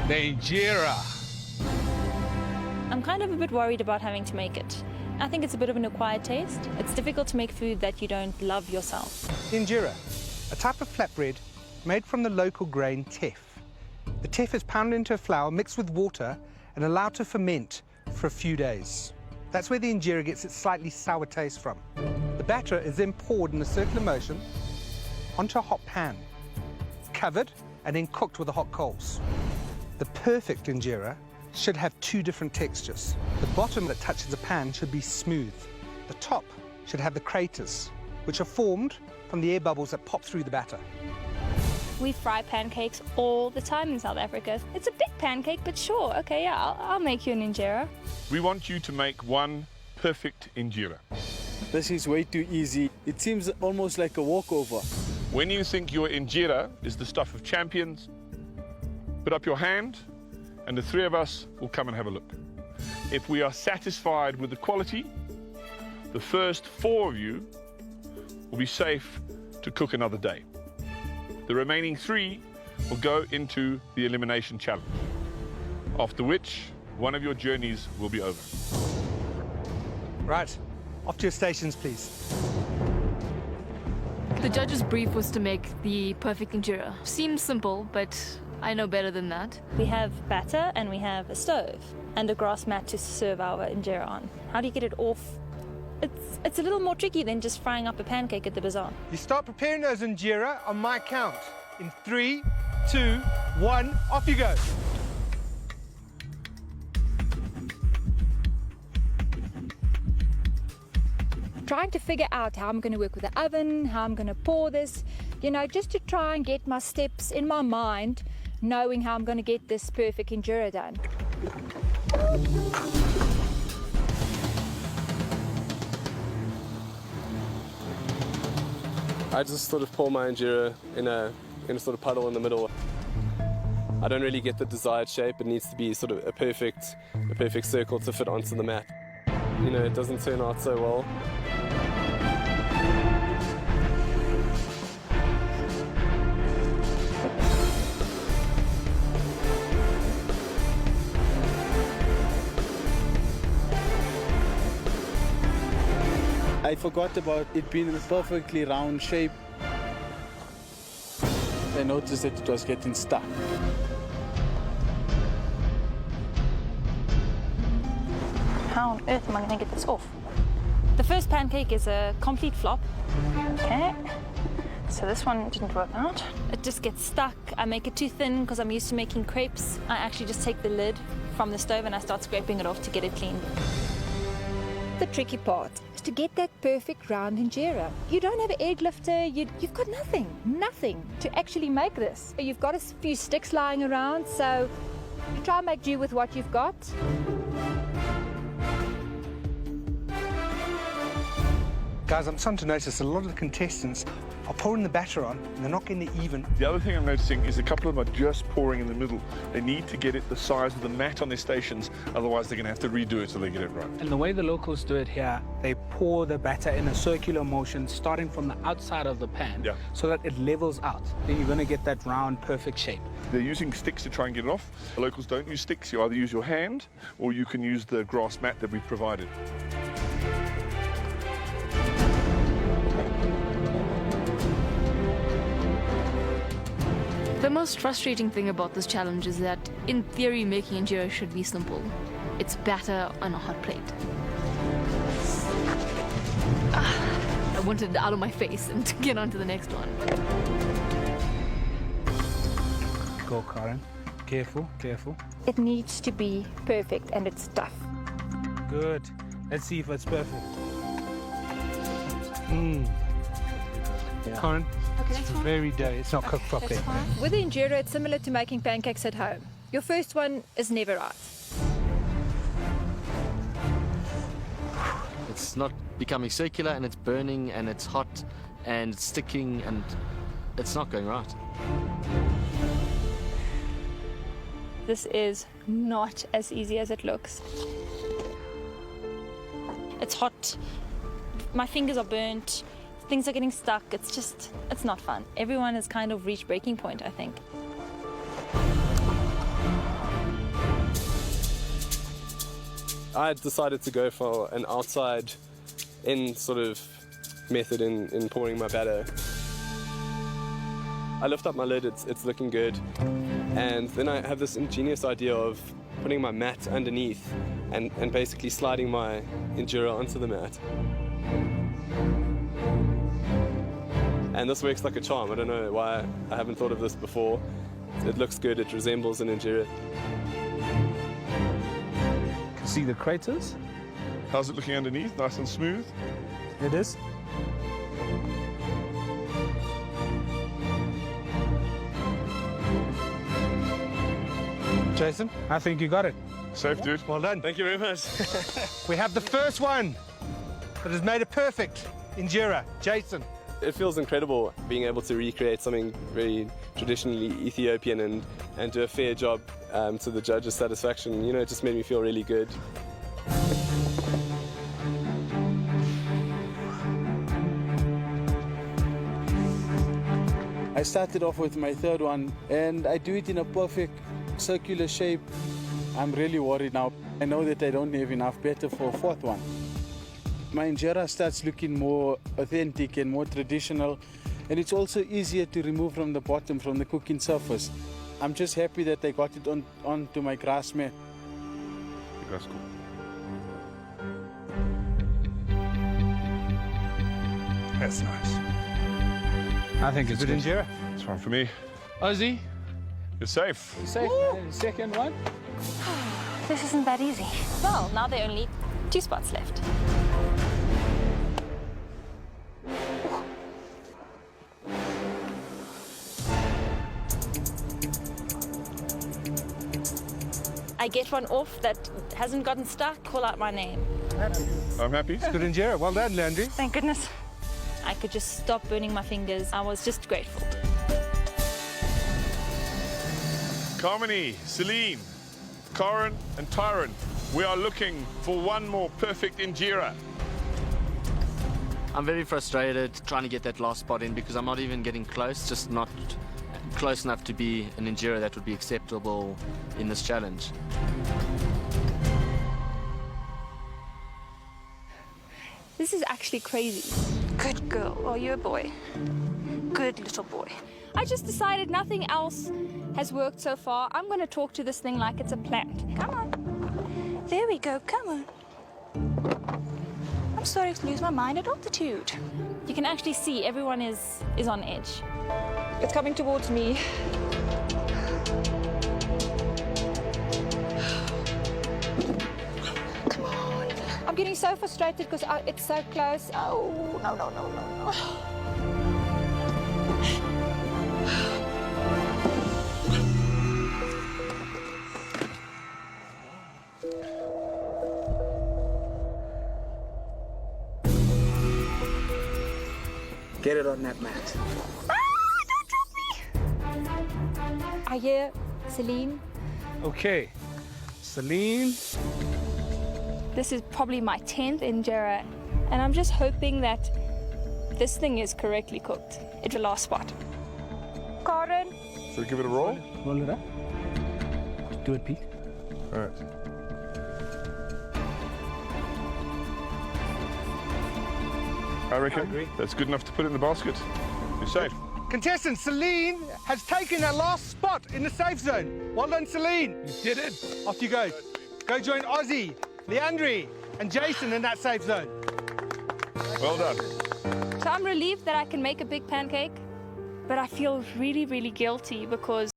the Enjera. I'm kind of a bit worried about having to make it. I think it's a bit of an acquired taste. It's difficult to make food that you don't love yourself. Enjera, a type of flatbread made from the local grain teff. The teff is pounded into a flour mixed with water and allowed to ferment for a few days. That's where the Enjera gets its slightly sour taste from. The batter is then poured in a circular motion onto a hot pan, covered and then cooked with the hot coals. The perfect Enjera should have two different textures. The bottom that touches the pan should be smooth. The top should have the craters, which are formed from the air bubbles that pop through the batter. We fry pancakes all the time in South Africa. It's a big pancake, but sure, okay, yeah, I'll make you an Enjera. We want you to make one perfect Enjera. This is way too easy. It seems almost like a walkover. When you think your Enjera is the stuff of champions, put up your hand and the three of us will come and have a look. If we are satisfied with the quality, the first four of you will be safe to cook another day. The remaining three will go into the elimination challenge, after which one of your journeys will be over. Right, off to your stations, please. The judge's brief was to make the perfect Enjera. Seems simple, but I know better than that. We have batter and we have a stove and a grass mat to serve our Enjera on. How do you get it off? It's a little more tricky than just frying up a pancake at the bazaar. You start preparing those Enjera on my count. In 3, 2, 1, off you go. Trying to figure out how I'm going to work with the oven, how I'm going to pour this, you know, just to try and get my steps in my mind, knowing how I'm going to get this perfect Enjera done. I just sort of pour my Enjera in a sort of puddle in the middle. I don't really get the desired shape. It needs to be sort of a perfect circle to fit onto the mat. You know, it doesn't turn out so well. I forgot about it being a perfectly round shape. I noticed that it was getting stuck. How on earth am I going to get this off? The first pancake is a complete flop. Okay, so this one didn't work out. It just gets stuck. I make it too thin because I'm used to making crepes. I actually just take the lid from the stove and I start scraping it off to get it clean. The tricky part is to get that perfect round Enjera. You don't have an egg lifter, you've got nothing to actually make this. You've got a few sticks lying around, so you try and make do with what you've got. Guys, I'm starting to notice a lot of the contestants are pouring the batter on and they're not getting it even. The other thing I'm noticing is a couple of them are just pouring in the middle. They need to get it the size of the mat on their stations, otherwise they're going to have to redo it till they get it right. And the way the locals do it here, they pour the batter in a circular motion, starting from the outside of the pan, so that it levels out. Then you're going to get that round, perfect shape. They're using sticks to try and get it off. The locals don't use sticks. You either use your hand or you can use the grass mat that we've provided. The most frustrating thing about this challenge is that, in theory, making Enjera should be simple. It's batter on a hot plate. I wanted it out of my face and to get on to the next one. Go, Karen. Careful, careful. It needs to be perfect and it's tough. Good. Let's see if it's perfect. Karen, Okay, it's very doughy. It's not cooked properly. With the Enjera, it's similar to making pancakes at home. Your first one is never right. It's not becoming circular and it's burning and it's hot and it's sticking and it's not going right. This is not as easy as it looks. It's hot. My fingers are burnt. Things are getting stuck. It's not fun. Everyone has kind of reached breaking point, I think. I decided to go for an outside in sort of method in pouring my batter. I lift up my lid, it's looking good, and then I have this ingenious idea of putting my mat underneath and basically sliding my Enjera onto the mat. And this works like a charm. I don't know why I haven't thought of this before. It looks good, it resembles an Enjera. Can see the craters? How's it looking underneath? Nice and smooth? It is. Jason? I think you got it. Safe, dude. Well done. Thank you very much. We have the first one that has made it perfect. Enjera. Jason. It feels incredible being able to recreate something very traditionally Ethiopian and do a fair job to the judge's satisfaction. You know, it just made me feel really good. I started off with my third one and I do it in a perfect circular shape. I'm really worried now. I know that I don't have enough batter for a fourth one. My Enjera starts looking more authentic and more traditional, and it's also easier to remove from the bottom, from the cooking surface. I'm just happy that I got it onto my grass mat. That's cool. That's nice. I think it's Good good. Enjera. It's fine for me. Ozzy, You're safe. safe. Second one. This isn't that easy. Well, now there are only 2 spots left. I get one off that hasn't gotten stuck, call out my name. I'm happy. Good Enjera. Well done, Landry. Thank goodness. I could just stop burning my fingers. I was just grateful. Carmony, Celine, Corin and Tyron, we are looking for one more perfect Enjera. I'm very frustrated trying to get that last spot in because I'm not even getting close, just not close enough to be an Enjera that would be acceptable in this challenge. This is actually crazy. Good girl. Oh, you're a boy. Good little boy. I just decided nothing else has worked so far. I'm going to talk to this thing like it's a plant. Come on. There we go. Come on. I'm starting to lose my mind at altitude. You can actually see everyone is on edge. It's coming towards me. Come on. I'm getting so frustrated because it's so close. Oh, no, no, no, no, no. Get it on that mat. Don't drop me. I hear Celine. Okay. Celine. This is probably my 10th Enjera, and I'm just hoping that this thing is correctly cooked. It's the last spot. Corin. Should we give it a roll? Roll it up. Do it, Pete. All right. I reckon that's good enough to put in the basket. You're safe. Contestant Celine has taken her last spot in the safe zone. Well done, Celine. You did it. Off you go. Go join Ozzy, Leandri, and Jason in that safe zone. Well done. So I'm relieved that I can make a big pancake, but I feel really, really guilty because